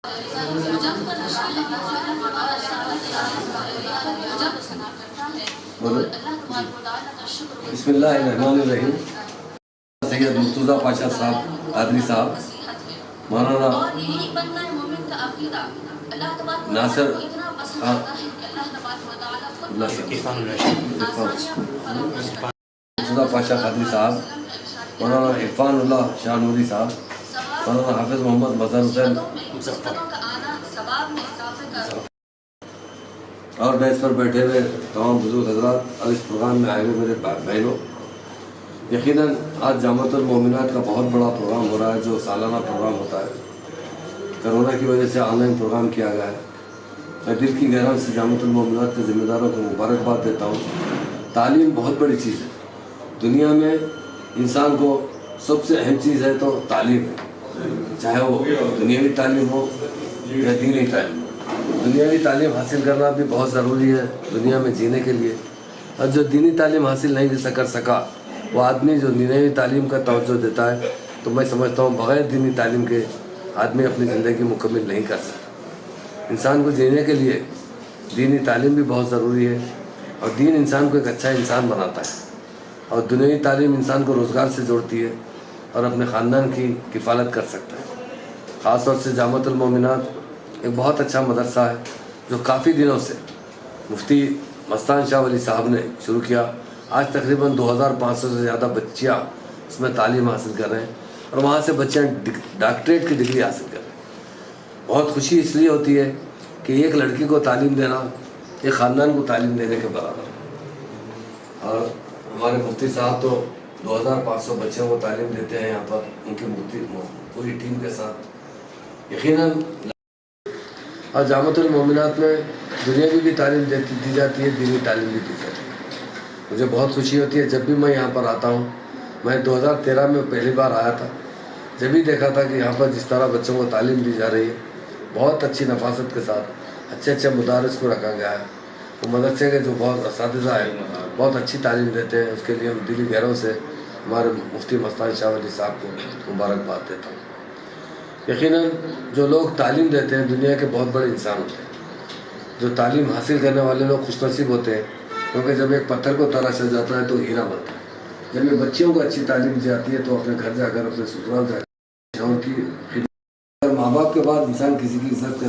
بسم اللہ الرحمن الرحیم. سید مرتضیٰ پاشا صاحب قادری صاحب، مولانا ناصر مرتضیٰ پاشا قادری صاحب، مولانا عرفان اللہ شاہ نوری صاحب، مولانا حافظ محمد مظہر حسین اور بیس پر بیٹھے ہوئے تمام بزرگ حضرات اور اس پروگرام میں آئے ہوئے میرے بہنوں. یقیناً آج جامعۃ المومنات کا بہت بڑا پروگرام ہو رہا ہے، جو سالانہ پروگرام ہوتا ہے. کرونا کی وجہ سے آن لائن پروگرام کیا گیا ہے. میں دل کی گہرائی سے جامعۃ المومنات کے ذمہ داروں کو مبارکباد دیتا ہوں. تعلیم بہت بڑی چیز ہے. دنیا میں انسان کو سب سے اہم چیز ہے تو تعلیم ہے، چاہے وہ دنیاوی تعلیم ہو یا دینی تعلیم ہو. دنیاوی تعلیم حاصل کرنا بھی بہت ضروری ہے دنیا میں جینے کے لیے، اور جو دینی تعلیم حاصل نہیں کر سکا وہ آدمی جو دنیاوی تعلیم کا توجہ دیتا ہے تو میں سمجھتا ہوں بغیر دینی تعلیم کے آدمی اپنی زندگی مکمل نہیں کر سکتا. انسان کو جینے کے لیے دینی تعلیم بھی بہت ضروری ہے، اور دین انسان کو ایک اچھا انسان بناتا ہے، اور دنیاوی تعلیم انسان کو روزگار سے جوڑتی ہے اور اپنے خاندان کی کفالت کر سکتا ہے. خاص طور سے جامعۃ المومنات ایک بہت اچھا مدرسہ ہے جو کافی دنوں سے مفتی مستان شاہ ولی صاحب نے شروع کیا. آج تقریباً 2500 سے زیادہ بچیاں اس میں تعلیم حاصل کر رہے ہیں، اور وہاں سے بچے ڈاکٹریٹ کی ڈگری حاصل کر رہے ہیں. بہت خوشی اس لیے ہوتی ہے کہ ایک لڑکی کو تعلیم دینا ایک خاندان کو تعلیم دینے کے برابر ہے. اور ہمارے مفتی صاحب تو 2500 بچوں کو تعلیم دیتے ہیں یہاں پر ان کی پوری ٹیم کے ساتھ. یقیناً اور جامعۃ المومنات میں دنیاوی بھی تعلیم دی جاتی ہے، دینی تعلیم بھی دی جاتی ہے. مجھے بہت خوشی ہوتی ہے جب بھی میں یہاں پر آتا ہوں. میں 2013 میں پہلی بار آیا تھا، جب بھی دیکھا تھا کہ یہاں پر جس طرح بچوں کو تعلیم دی جا رہی ہے بہت اچھی نفاست کے ساتھ اچھے مدارس کو رکھا گیا ہے. وہ مدرسے کے جو بہت اساتذہ ہیں بہت اچھی تعلیم دیتے ہیں. اس کے لیے ہم دلی گہروں سے ہمارے مفتی مستان شاہ ولی صاحب کو مبارکباد دیتا ہوں. یقیناً جو لوگ تعلیم دیتے ہیں دنیا کے بہت بڑے انسان ہوتے ہیں. جو تعلیم حاصل کرنے والے لوگ خوش نصیب ہوتے ہیں، کیونکہ جب ایک پتھر کو تراشا جاتا ہے تو ہیرا بنتا ہے. جب یہ بچیوں کو اچھی تعلیم دی جاتی ہے تو اپنے گھر جا کر اپنے سسرال جا کر ان کی خدمت، ماں باپ کے بعد انسان کسی کی عزت کرتا ہے.